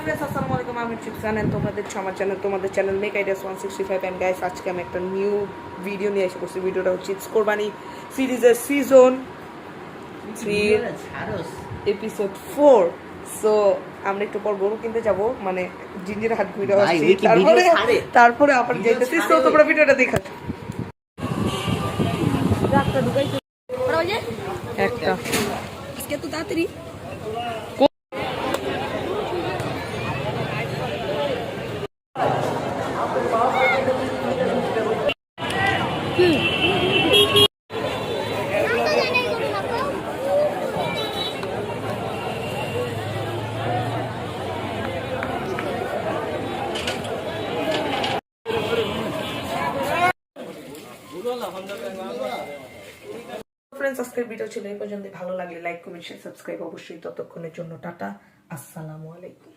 আসসালামু আলাইকুম, আমি চিপসান তোমাদের আমার চ্যানেল, তোমাদের channel make ideas 165 and guys, আজকে আমি একটা নিউ ভিডিও নিয়ে এসে করছি। ভিডিওটা হচ্ছে কোরবানি সিরিজের সিজন 3 এপিসোড 4। সো আমরা একটু পর গরু কিনতে যাব, মানে জিঞ্জির হাত ঘুরে আসছি, তারপরে আবার যেতেছি। তো তোমরা ভিডিওটা দেখা একটা আজকে তো তাড়াতাড়ি ফ্রেন্ডস, আজকের ভিডিও ছিল এই পর্যন্ত। ভালো লাগলে লাইক, কমেন্ট, শেয়ার, সাবস্ক্রাইব অবশ্যই। ততক্ষণের জন্য টাটা, আসসালামু আলাইকুম।